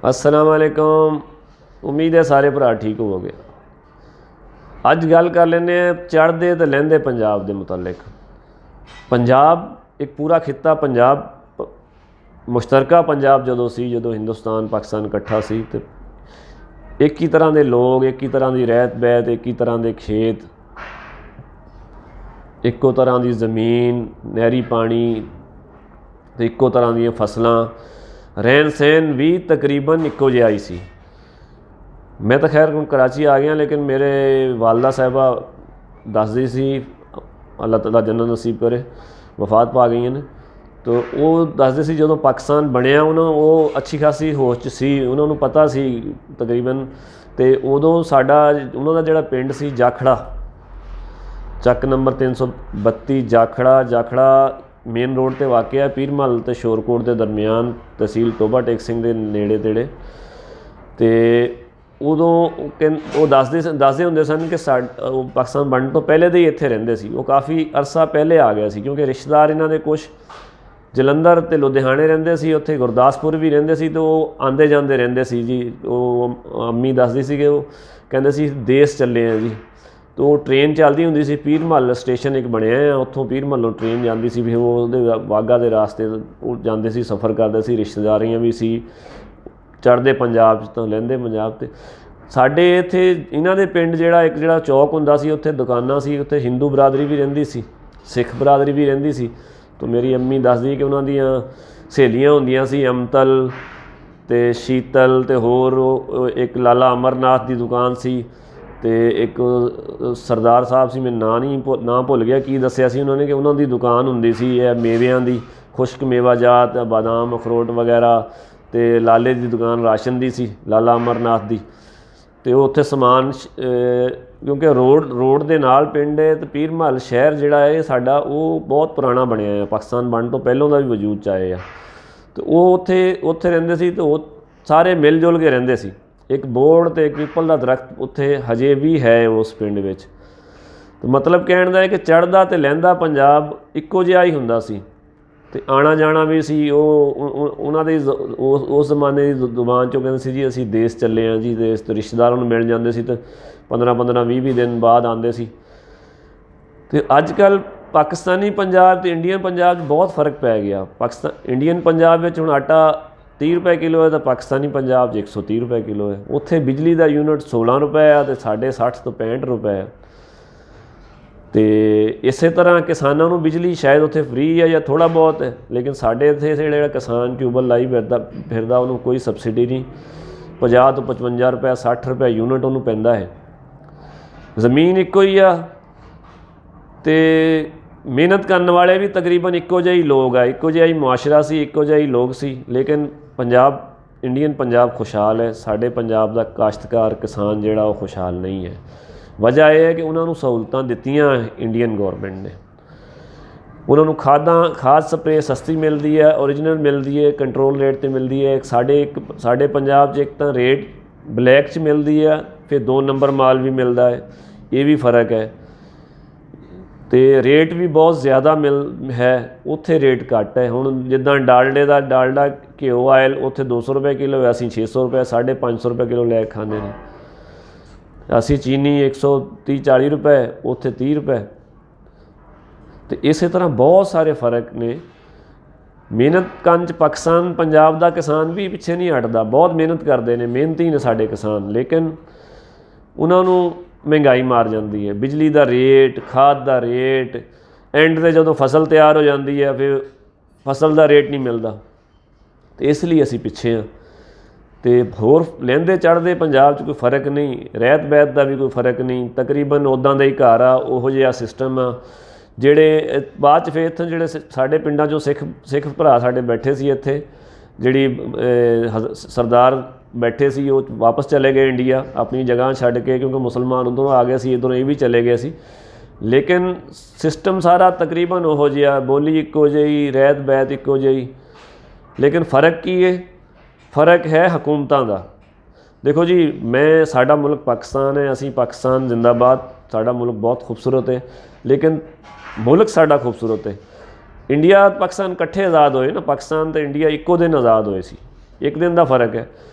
अस्सलाम वालेकुम। उम्मीद है सारे भरा ठीक होवोगे। अज गल कर लेने चढ़ते तो लहंदे पंजाब के मुतलक। पंजाब एक पूरा खिता पंजाब मुश्तरका पंजाब जो हिंदुस्तान पाकिस्तान इकट्ठा सी तो एक ही तरह के लोग, एक ही तरह की रहत बहत, एक ही तरह के खेत, एको तरह की ज़मीन, नहरी पानी, एको तरह दी फसलां, रहन सहन भी तकरीबन इक्को जिहा ही सी। मैं तो खैर हुण कराची आ गया, लेकिन मेरे वालदा साहिबा दसदी सी, अल्लाह ताला जन्नत नसीब करे, वफात पा गई ने, तो वो दसदे सी जदों पाकिस्तान बनिया उन्होंने वो अच्छी खासी होश च सी, उन्होंने पता सी तकरीबन। तो उदों साडा उन्हों दा जिहड़ा पिंड सी जाखड़ा, चक नंबर 332 जाखड़ा मेन रोड ते वाक़ है, पीर महल ते शोरकोट के दरमियान, तहसील टोबा टेक सिंह के नेड़े तेड़े। तो उदों वो दसदे हुंदे सन कि पाकिस्तान बनने तो पहले दे ही इत्थे रहिंदे सी। वो काफ़ी अरसा पहले आ गया सी, क्योंकि रिश्तेदार इन्हां दे कुछ जलंधर ते लुधियाने रहिंदे सी, उत्थे गुरदासपुर भी रहिंदे सी, तो वो आंदे जांदे रहिंदे सी जी। वो अम्मी दसदी सी कि वो कहंदे सी देश चले हैं जी। तो ट्रेन चलती होंदी सी, पीर महल स्टेशन एक बनया है, उत्थों पीर महलों ट्रेन जाती सी, फिर वो वाघा के रास्ते जाते सी, सफ़र करते सी, रिश्तेदारियाँ भी सी, चढ़ते पंजाब तो लहंदे पंजाब। तो साडे इत्थे इन्हां दे पिंड एक जिहड़ा चौक हुंदा सी, उत्थे दुकानां सी, उत्थे हिंदू बरादरी भी रहिंदी सी, सिख बरादरी भी रहिंदी सी। तो मेरी अम्मी दसदी कि उन्हां दियां सहेलियां हुंदियां सी, अमतल ते शीतल ते होर एक लाला अमरनाथ की दुकान सी, तो एक सरदार साहब से, मैं नां भुल गया की दसिया सी उन्होंने, कि उन्हों की दुकान हुंदी सी मेवियां की, खुश्क मेवा जात, बादाम अखरोट वगैरह। तो लाले की दुकान राशन की सी, लाला अमरनाथ की। तो उत्थे समान क्योंकि रोड के नाल पिंड है, तो पीर महल शहर जिहड़ा है साडा वो बहुत पुराना बनया है, पाकिस्तान बनने तो पहलों का भी वजूद च आए। तो वो उत्थे रहिंदे सी, तो वो सारे मिल जुल के रहिंदे सी। एक बोड़ तो एक पीपल का दरख्त उत्थे हजे भी है उस पिंड विच। तो मतलब कहण दा है कि चढ़दा तो लहंदा पंजाब इक्को जिहा ही हुंदा सी, ते आना जाना भी सी। उन्हां दे उस जमाने की जुबान चों कहंदे सी जी असीं देश चले हैं जी, देश। तो रिश्तेदारों नूं मिल जांदे सी, तो 15-15 20 दिन बाद आंदे सी। तो अजकल पाकिस्तानी पंजाब तो इंडियन पंजाब बहुत फ़र्क पै गया। पाकिस्तान इंडियन पंजाब में हुण आटा 30 रुपए किलो है, तो पाकिस्तानी पंजाब 130 रुपए किलो है। उत्थे बिजली का यूनिट 16 रुपए है, तो साढ़े 60 तो 65 रुपए है। तो इस तरह किसानों को बिजली शायद उत्थे फ्री है या थोड़ा बहुत है, लेकिन साढ़े इत्थे जिहड़ा किसान ट्यूबल लाई फिरदा उन्होंने कोई सबसिडी नहीं। 50 तो 55 रुपए 60 रुपए यूनिट उन्होंने पैंदा है। जमीन इक्को ही आ, तो मेहनत करने वाले भी तकरीबन इक्को जिहे लोग है, इक्को जिहा ही मुआशरा सी, इक्को जिहे लोग सी। लेकिन पंजाब इंडियन पंजाब खुशहाल है, साढ़े पंजाब का काश्तकार किसान जिहड़ा वो खुशहाल नहीं है। वजह यह है कि उन्होंने सहूलतां दित्तियां इंडियन गौरमेंट ने, उन्होंने खाद स्प्रे सस्ती मिलती है, ओरिजिनल मिलती है, कंट्रोल रेट पर मिलती है। साढ़े पंजाब च एक तो रेट ब्लैक च मिलती है, फिर 2 नंबर माल भी मिलता है, ये भी फ़र्क है। तो रेट भी बहुत ज़्यादा है, उत्थे रेट घट है। हुण जिद्दां डालडा घ्यो आयल उत्थे 200 रुपए किलो है, असीं 600 रुपए 550 रुपए किलो लै खाने ने। असीं चीनी 130-40 रुपए, उत्थे 30 रुपए। तो इस तरह बहुत सारे फ़र्क ने। मेहनत करन च पाकिस्तान पंजाब का किसान भी पिछे नहीं हटदा, बहुत मेहनत करते हैं, मेहनती ने साडे किसान। लेकिन उन्होंने महंगाई मार जाती है, बिजली का रेट, खाद का रेट, एंड से जो फसल तैयार हो जाती है फिर फसल का रेट नहीं मिलता। तो इसलिए असी पिछे हाँ। तो होर लहंदे चढ़ते पंजाब कोई फ़र्क नहीं, रहत बहत का भी कोई फ़र्क नहीं, तकरीबन उदां दा ही घर आ, उहो जिहा सिस्टम आ। जिहड़े बाद फिर इत्थे जिहड़े साडे पिंडां चों सिख भरा साडे बैठे सी, इत्थे जिहड़ी सरदार बैठे सी वो वापस चले गए इंडिया अपनी जगह छड्ड के, क्योंकि मुसलमान उधरों आ गए सी, इधरों ये भी चले गए सी। लेकिन सिस्टम सारा तकरीबन उहो जिहा, बोली इक्को जिही, रहत बहत इक्को जिही। लेकिन फ़र्क की है? फ़र्क है हुकूमतां दा। देखो जी, मैं साडा मुल्क पाकिस्तान है, असीं पाकिस्तान जिंदाबाद, साडा मुल्क बहुत खूबसूरत है, लेकिन मुल्क साडा खूबसूरत है। इंडिया पाकिस्तान इकट्ठे आज़ाद होए ना, पाकिस्तान तो इंडिया इक्को दिन आज़ाद होए सी, एक दिन का फ़र्क है।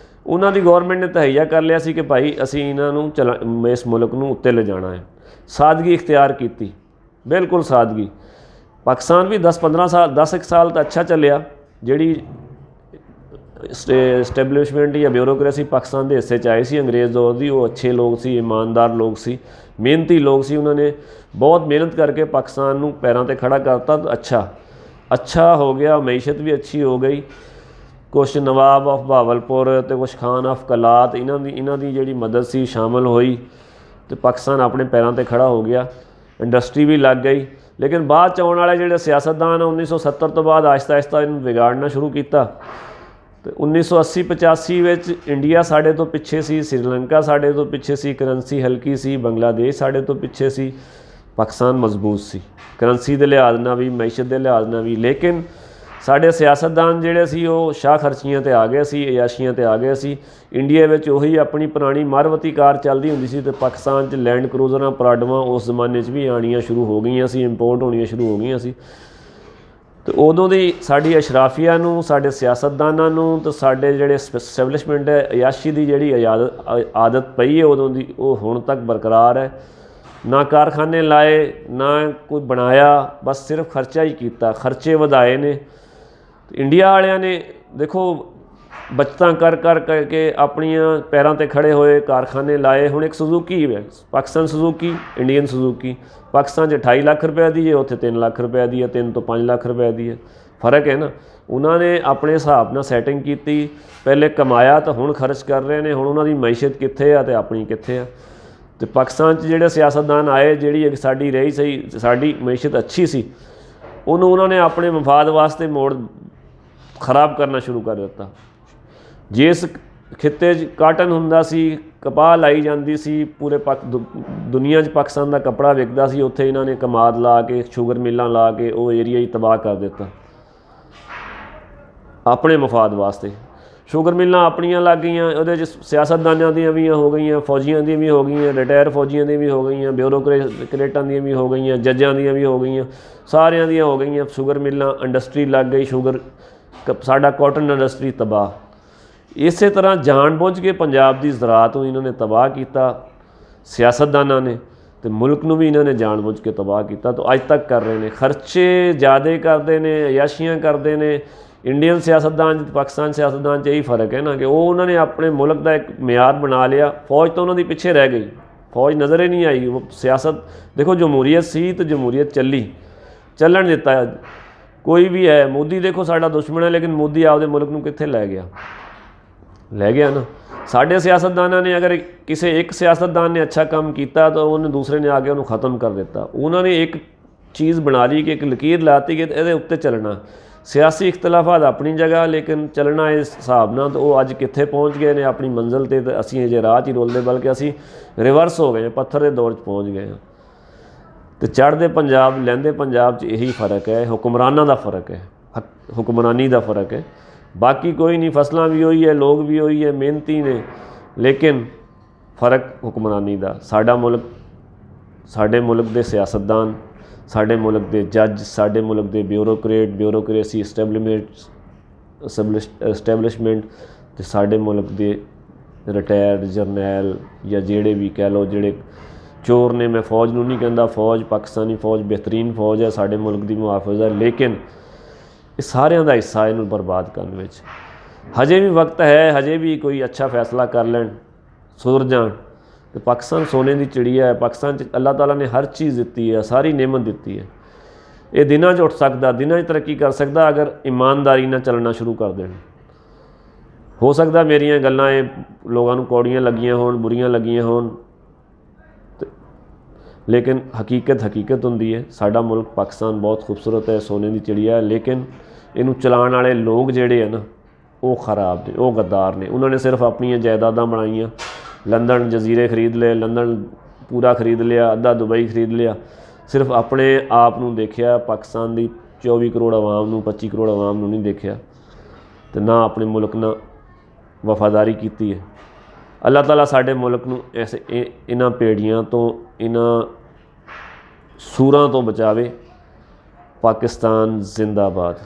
ਉਹਨਾਂ ਦੀ ਗੌਰਮੈਂਟ ਨੇ ਤਹਈਆ ਕਰ ਲਿਆ ਸੀ ਕਿ ਭਾਈ ਅਸੀਂ ਇਹਨਾਂ ਨੂੰ ਇਸ ਮੁਲਕ ਨੂੰ ਉੱਤੇ ਲਿਜਾਣਾ ਹੈ। ਸਾਦਗੀ ਇਖਤਿਆਰ ਕੀਤੀ, ਬਿਲਕੁਲ ਸਾਦਗੀ। ਪਾਕਿਸਤਾਨ ਵੀ 10-15 ਸਾਲ 10 ਸਾਲ ਤਾਂ ਅੱਛਾ ਚੱਲਿਆ। ਜਿਹੜੀ ਸਟੈਬਲਿਸ਼ਮੈਂਟ ਜਾਂ ਬਿਊਰੋਕ੍ਰੇਸੀ ਪਾਕਿਸਤਾਨ ਦੇ ਹਿੱਸੇ 'ਚ ਆਈ ਸੀ ਅੰਗਰੇਜ਼ ਦੌਰ ਦੀ, ਉਹ ਅੱਛੇ ਲੋਕ ਸੀ, ਇਮਾਨਦਾਰ ਲੋਕ ਸੀ, ਮਿਹਨਤੀ ਲੋਕ ਸੀ। ਉਹਨਾਂ ਨੇ ਬਹੁਤ ਮਿਹਨਤ ਕਰਕੇ ਪਾਕਿਸਤਾਨ ਨੂੰ ਪੈਰਾਂ 'ਤੇ ਖੜਾ ਕਰਤਾ। ਅੱਛਾ ਹੋ ਗਿਆ, ਮਈਸ਼ਤ ਵੀ ਅੱਛੀ ਹੋ ਗਈ। ਕੁਛ ਨਵਾਬ ਆਫ ਬਹਾਵਲਪੁਰ ਅਤੇ ਕੁਛ ਖਾਨ ਆਫ ਕਲਾਤ ਇਹਨਾਂ ਦੀ ਜਿਹੜੀ ਮਦਦ ਸੀ ਸ਼ਾਮਲ ਹੋਈ ਅਤੇ ਪਾਕਿਸਤਾਨ ਆਪਣੇ ਪੈਰਾਂ 'ਤੇ ਖੜਾ ਹੋ ਗਿਆ। ਇੰਡਸਟਰੀ ਵੀ ਲੱਗ ਗਈ। ਲੇਕਿਨ ਬਾਅਦ 'ਚ ਆਉਣ ਵਾਲੇ ਜਿਹੜੇ ਸਿਆਸਤਦਾਨ 1970 ਤੋਂ ਬਾਅਦ ਆਹਿਸਤਾ ਆਹਿਸਤਾ ਇਹਨੂੰ ਵਿਗਾੜਨਾ ਸ਼ੁਰੂ ਕੀਤਾ। ਅਤੇ 1980-85 ਵਿੱਚ ਇੰਡੀਆ ਸਾਡੇ ਤੋਂ ਪਿੱਛੇ ਸੀ, ਸ੍ਰੀਲੰਕਾ ਸਾਡੇ ਤੋਂ ਪਿੱਛੇ ਸੀ, ਕਰੰਸੀ ਹਲਕੀ ਸੀ, ਬੰਗਲਾਦੇਸ਼ ਸਾਡੇ ਤੋਂ ਪਿੱਛੇ ਸੀ, ਪਾਕਿਸਤਾਨ ਮਜ਼ਬੂਤ ਸੀ ਕਰੰਸੀ ਦੇ ਲਿਹਾਜ਼ ਨਾਲ ਵੀ, ਮਈਸ਼ਤ ਦੇ ਲਿਹਾਜ਼ ਨਾਲ ਵੀ। ਲੇਕਿਨ ਸਾਡੇ ਸਿਆਸਤਦਾਨ ਜਿਹੜੇ ਸੀ ਉਹ ਸ਼ਾਹ ਖਰਚੀਆਂ 'ਤੇ ਆ ਗਏ ਸੀ, ਅਯਾਸ਼ੀਆਂ 'ਤੇ ਆ ਗਏ ਸੀ। ਇੰਡੀਆ ਵਿੱਚ ਉਹੀ ਆਪਣੀ ਪੁਰਾਣੀ ਮਾਰਵਤੀ ਕਾਰ ਚੱਲਦੀ ਹੁੰਦੀ ਸੀ ਅਤੇ ਪਾਕਿਸਤਾਨ 'ਚ ਲੈਂਡ ਕਰੂਜ਼ਰਾਂ, ਪਰਾਡਵਾਂ ਉਸ ਜ਼ਮਾਨੇ 'ਚ ਵੀ ਆਉਣੀਆਂ ਸ਼ੁਰੂ ਹੋ ਗਈਆਂ ਸੀ, ਇੰਪੋਰਟ ਹੋਣੀਆਂ ਸ਼ੁਰੂ ਹੋ ਗਈਆਂ ਸੀ। ਅਤੇ ਉਦੋਂ ਦੀ ਸਾਡੀ ਅਸ਼ਰਾਫੀਆ ਨੂੰ, ਸਾਡੇ ਸਿਆਸਤਦਾਨਾਂ ਨੂੰ ਅਤੇ ਸਾਡੇ ਜਿਹੜੇ ਸਟੈਬਲਿਸ਼ਮੈਂਟ ਹੈ, ਅਯਾਸ਼ੀ ਦੀ ਜਿਹੜੀ ਆਦਤ ਪਈ ਹੈ ਉਦੋਂ ਦੀ, ਉਹ ਹੁਣ ਤੱਕ ਬਰਕਰਾਰ ਹੈ। ਨਾ ਕਾਰਖਾਨੇ ਲਾਏ, ਨਾ ਕੋਈ ਬਣਾਇਆ, ਬਸ ਸਿਰਫ ਖਰਚਾ ਹੀ ਕੀਤਾ, ਖਰਚੇ ਵਧਾਏ ਨੇ। ਇੰਡੀਆ ਵਾਲਿਆਂ ਨੇ ਦੇਖੋ ਬਚਤਾਂ ਕਰ ਕੇ ਆਪਣੀਆਂ ਪੈਰਾਂ 'ਤੇ ਖੜੇ ਹੋਏ, ਕਾਰਖਾਨੇ ਲਾਏ। ਹੁਣ ਇੱਕ ਸੁਜ਼ੂਕੀ ਹੈ, Pakistan Suzuki, Indian Suzuki. Pakistan 'ਚ 28 ਲੱਖ ਰੁਪਏ ਦੀ ਹੈ, ਉੱਥੇ 3 ਲੱਖ ਰੁਪਏ ਦੀ ਹੈ, 3 ਤੋਂ 5 ਲੱਖ ਰੁਪਏ ਦੀ ਹੈ। ਫ਼ਰਕ ਹੈ ਨਾ। ਉਹਨਾਂ ਨੇ ਆਪਣੇ ਹਿਸਾਬ ਨਾਲ ਸੈਟਿੰਗ ਕੀਤੀ, ਪਹਿਲੇ ਕਮਾਇਆ ਤਾਂ ਹੁਣ ਖਰਚ ਕਰ ਰਹੇ ਨੇ। ਹੁਣ ਉਹਨਾਂ ਦੀ ਮਈਸ਼ਤ ਕਿੱਥੇ ਆ ਅਤੇ ਆਪਣੀ ਕਿੱਥੇ ਆ। ਅਤੇ ਪਾਕਿਸਤਾਨ 'ਚ ਜਿਹੜੇ ਸਿਆਸਤਦਾਨ ਆਏ, ਜਿਹੜੀ ਸਾਡੀ ਰਹੀ ਸਹੀ, ਸਾਡੀ ਮਈਸ਼ਤ ਅੱਛੀ ਸੀ, ਉਹਨੂੰ ਉਹਨਾਂ ਨੇ ਆਪਣੇ ਮਫਾਦ ਵਾਸਤੇ ਖਰਾਬ ਕਰਨਾ ਸ਼ੁਰੂ ਕਰ ਦਿੱਤਾ। ਜਿਸ ਖਿੱਤੇ 'ਚ ਕਾਟਨ ਹੁੰਦਾ ਸੀ, ਕਪਾਹ ਲਾਈ ਜਾਂਦੀ ਸੀ, ਪੂਰੇ ਦੁਨੀਆ 'ਚ ਪਾਕਿਸਤਾਨ ਦਾ ਕੱਪੜਾ ਵਿਕਦਾ ਸੀ, ਉੱਥੇ ਇਹਨਾਂ ਨੇ ਕਮਾਦ ਲਾ ਕੇ, ਸ਼ੂਗਰ ਮਿੱਲਾਂ ਲਾ ਕੇ ਉਹ ਏਰੀਆ ਹੀ ਤਬਾਹ ਕਰ ਦਿੱਤਾ ਆਪਣੇ ਮਫਾਦ ਵਾਸਤੇ। ਸ਼ੂਗਰ ਮਿੱਲਾਂ ਆਪਣੀਆਂ ਲੱਗ ਗਈਆਂ, ਉਹਦੇ 'ਚ ਸਿਆਸਤਦਾਨਾਂ ਦੀਆਂ ਵੀ ਹੋ ਗਈਆਂ, ਫੌਜੀਆਂ ਦੀਆਂ ਵੀ ਹੋ ਗਈਆਂ, ਰਿਟਾਇਰ ਫੌਜੀਆਂ ਦੀਆਂ ਵੀ ਹੋ ਗਈਆਂ, ਬਿਊਰੋਕਰੇਟਾਂ ਦੀਆਂ ਵੀ ਹੋ ਗਈਆਂ, ਜੱਜਾਂ ਦੀਆਂ ਵੀ ਹੋ ਗਈਆਂ, ਸਾਰਿਆਂ ਦੀਆਂ ਹੋ ਗਈਆਂ। ਸ਼ੂਗਰ ਮਿੱਲਾਂ, ਇੰਡਸਟਰੀ ਲੱਗ ਗਈ, ਸਾਡਾ ਕਾਟਨ ਇੰਡਸਟਰੀ ਤਬਾਹ। ਇਸੇ ਤਰ੍ਹਾਂ ਜਾਣ ਬੁੱਝ ਕੇ ਪੰਜਾਬ ਦੀ ਜ਼ਰਾਅਤ ਨੂੰ ਇਹਨਾਂ ਨੇ ਤਬਾਹ ਕੀਤਾ ਸਿਆਸਤਦਾਨਾਂ ਨੇ, ਅਤੇ ਮੁਲਕ ਨੂੰ ਵੀ ਇਹਨਾਂ ਨੇ ਜਾਣ ਬੁੱਝ ਕੇ ਤਬਾਹ ਕੀਤਾ। ਤਾਂ ਅੱਜ ਤੱਕ ਕਰ ਰਹੇ ਨੇ। ਖਰਚੇ ਜ਼ਿਆਦਾ ਕਰਦੇ ਨੇ, ਅਯਾਸ਼ੀਆਂ ਕਰਦੇ ਨੇ। ਇੰਡੀਅਨ ਸਿਆਸਤਦਾਨ, ਪਾਕਿਸਤਾਨ ਸਿਆਸਤਦਾਨ 'ਚ ਇਹੀ ਫ਼ਰਕ ਹੈ ਨਾ ਕਿ ਉਹਨਾਂ ਨੇ ਆਪਣੇ ਮੁਲਕ ਦਾ ਇੱਕ ਮਿਆਰ ਬਣਾ ਲਿਆ। ਫੌਜ ਤਾਂ ਉਹਨਾਂ ਦੀ ਪਿੱਛੇ ਰਹਿ ਗਈ, ਫੌਜ ਨਜ਼ਰ ਹੀ ਨਹੀਂ ਆਈ। ਉਹ ਸਿਆਸਤ ਦੇਖੋ, ਜਮਹੂਰੀਅਤ ਸੀ ਤਾਂ ਜਮਹੂਰੀਅਤ ਚੱਲਣ ਦਿੱਤਾ। ਕੋਈ ਵੀ ਹੈ, ਮੋਦੀ ਦੇਖੋ ਸਾਡਾ ਦੁਸ਼ਮਣ ਹੈ, ਲੇਕਿਨ ਮੋਦੀ ਆਪਦੇ ਮੁਲਕ ਨੂੰ ਕਿੱਥੇ ਲੈ ਗਿਆ ਨਾ। ਸਾਡੇ ਸਿਆਸਤਦਾਨਾਂ ਨੇ, ਅਗਰ ਕਿਸੇ ਇੱਕ ਸਿਆਸਤਦਾਨ ਨੇ ਅੱਛਾ ਕੰਮ ਕੀਤਾ ਤਾਂ ਉਹਨੇ ਦੂਸਰੇ ਨੇ ਆ ਕੇ ਉਹਨੂੰ ਖ਼ਤਮ ਕਰ ਦਿੱਤਾ। ਉਹਨਾਂ ਨੇ ਇੱਕ ਚੀਜ਼ ਬਣਾ ਲਈ ਕਿ ਇੱਕ ਲਕੀਰ ਲਾਤੀ ਕਿ ਇਹਦੇ ਉੱਤੇ ਚੱਲਣਾ। ਸਿਆਸੀ ਇਖਤਲਾਫਾਤ ਆਪਣੀ ਜਗ੍ਹਾ, ਲੇਕਿਨ ਚੱਲਣਾ ਇਸ ਹਿਸਾਬ ਨਾਲ। ਤਾਂ ਉਹ ਅੱਜ ਕਿੱਥੇ ਪਹੁੰਚ ਗਏ ਨੇ ਆਪਣੀ ਮੰਜ਼ਿਲ 'ਤੇ, ਤਾਂ ਅਸੀਂ ਅਜੇ ਰਾਹ 'ਚ ਹੀ ਰੁਲਦੇ, ਬਲਕਿ ਅਸੀਂ ਰਿਵਰਸ ਹੋ ਗਏ, ਪੱਥਰ ਦੇ ਦੌਰ 'ਚ ਪਹੁੰਚ ਗਏ ਹਾਂ। ਅਤੇ ਚੜ੍ਹਦੇ ਪੰਜਾਬ, ਲਹਿੰਦੇ ਪੰਜਾਬ 'ਚ ਇਹੀ ਫ਼ਰਕ ਹੈ। ਹੁਕਮਰਾਨਾਂ ਦਾ ਫ਼ਰਕ ਹੈ, ਹੁਕਮਰਾਨੀ ਦਾ ਫ਼ਰਕ ਹੈ। ਬਾਕੀ ਕੋਈ ਨਹੀਂ, ਫਸਲਾਂ ਵੀ ਉਹੀ ਹੈ, ਲੋਕ ਵੀ ਉਹੀ ਹੈ, ਮਿਹਨਤੀ ਨੇ, ਲੇਕਿਨ ਫ਼ਰਕ ਹੁਕਮਰਾਨੀ ਦਾ। ਸਾਡੇ ਮੁਲਕ ਦੇ ਸਿਆਸਤਦਾਨ, ਸਾਡੇ ਮੁਲਕ ਦੇ ਜੱਜ, ਸਾਡੇ ਮੁਲਕ ਦੇ ਬਿਊਰੋਕਰੇਸੀ, ਸਟੈਬਲਿਸ਼ਮੈਂਟ ਅਤੇ ਸਾਡੇ ਮੁਲਕ ਦੇ ਰਿਟਾਇਰਡ ਜਰਨੈਲ ਜਾਂ ਜਿਹੜੇ ਵੀ ਕਹਿ ਲਓ, ਜਿਹੜੇ ਚੋਰ ਨੇ। ਮੈਂ ਫੌਜ ਨੂੰ ਨਹੀਂ ਕਹਿੰਦਾ, ਫੌਜ, ਪਾਕਿਸਤਾਨੀ ਫੌਜ ਬਿਹਤਰੀਨ ਫੌਜ ਹੈ, ਸਾਡੇ ਮੁਲਕ ਦੀ ਮੁਹਾਫਿਜ਼ ਹੈ, ਲੇਕਿਨ ਇਹ ਸਾਰਿਆਂ ਦਾ ਹਿੱਸਾ ਇਹਨੂੰ ਬਰਬਾਦ ਕਰਨ ਵਿੱਚ। ਹਜੇ ਵੀ ਵਕਤ ਹੈ, ਹਜੇ ਵੀ ਕੋਈ ਅੱਛਾ ਫੈਸਲਾ ਕਰ ਲੈਣ, ਸੁਧਰ ਜਾਣ। ਅਤੇ ਪਾਕਿਸਤਾਨ ਸੋਨੇ ਦੀ ਚਿੜੀਆ ਹੈ। ਪਾਕਿਸਤਾਨ 'ਚ ਅੱਲਾਹ ਤਾਲਾ ਨੇ ਹਰ ਚੀਜ਼ ਦਿੱਤੀ ਹੈ, ਸਾਰੀ ਨਿਅਮਤ ਦਿੱਤੀ ਹੈ। ਇਹ ਦਿਨਾਂ 'ਚ ਉੱਠ ਸਕਦਾ, ਦਿਨਾਂ 'ਚ ਤਰੱਕੀ ਕਰ ਸਕਦਾ, ਅਗਰ ਇਮਾਨਦਾਰੀ ਨਾਲ ਚੱਲਣਾ ਸ਼ੁਰੂ ਕਰ ਦੇਣ। ਹੋ ਸਕਦਾ ਮੇਰੀਆਂ ਗੱਲਾਂ ਇਹ ਲੋਕਾਂ ਨੂੰ ਕੌੜੀਆਂ ਲੱਗੀਆਂ ਹੋਣ, ਬੁਰੀਆਂ ਲੱਗੀਆਂ ਹੋਣ, ਲੇਕਿਨ ਹਕੀਕਤ ਹੁੰਦੀ ਹੈ। ਸਾਡਾ ਮੁਲਕ ਪਾਕਿਸਤਾਨ ਬਹੁਤ ਖੂਬਸੂਰਤ ਹੈ, ਸੋਨੇ ਦੀ ਚਿੜੀਆ ਹੈ, ਲੇਕਿਨ ਇਹਨੂੰ ਚਲਾਉਣ ਵਾਲੇ ਲੋਕ ਜਿਹੜੇ ਹੈ ਨਾ, ਉਹ ਖਰਾਬ ਨੇ, ਉਹ ਗੱਦਾਰ ਨੇ। ਉਹਨਾਂ ਨੇ ਸਿਰਫ ਆਪਣੀਆਂ ਜਾਇਦਾਦਾਂ ਬਣਾਈਆਂ, ਲੰਦਨ ਜਜ਼ੀਰੇ ਖਰੀਦ ਲਏ, ਲੰਦਨ ਪੂਰਾ ਖਰੀਦ ਲਿਆ, ਅੱਧਾ ਦੁਬਈ ਖਰੀਦ ਲਿਆ, ਸਿਰਫ ਆਪਣੇ ਆਪ ਨੂੰ ਦੇਖਿਆ। ਪਾਕਿਸਤਾਨ ਦੀ 24 ਕਰੋੜ ਆਵਾਮ ਨੂੰ, 25 ਕਰੋੜ ਆਵਾਮ ਨੂੰ ਨਹੀਂ ਦੇਖਿਆ, ਅਤੇ ਨਾ ਆਪਣੇ ਮੁਲਕ ਨਾਲ ਵਫਾਦਾਰੀ ਕੀਤੀ ਹੈ। ਅੱਲਾਹ ਤਾਲਾ ਸਾਡੇ ਮੁਲਕ ਨੂੰ ਇਹਨਾਂ ਭੇੜੀਆਂ ਤੋਂ, ਇਹਨਾਂ ਸੂਰਾਂ ਤੋਂ ਬਚਾਵੇ। ਪਾਕਿਸਤਾਨ ਜ਼ਿੰਦਾਬਾਦ।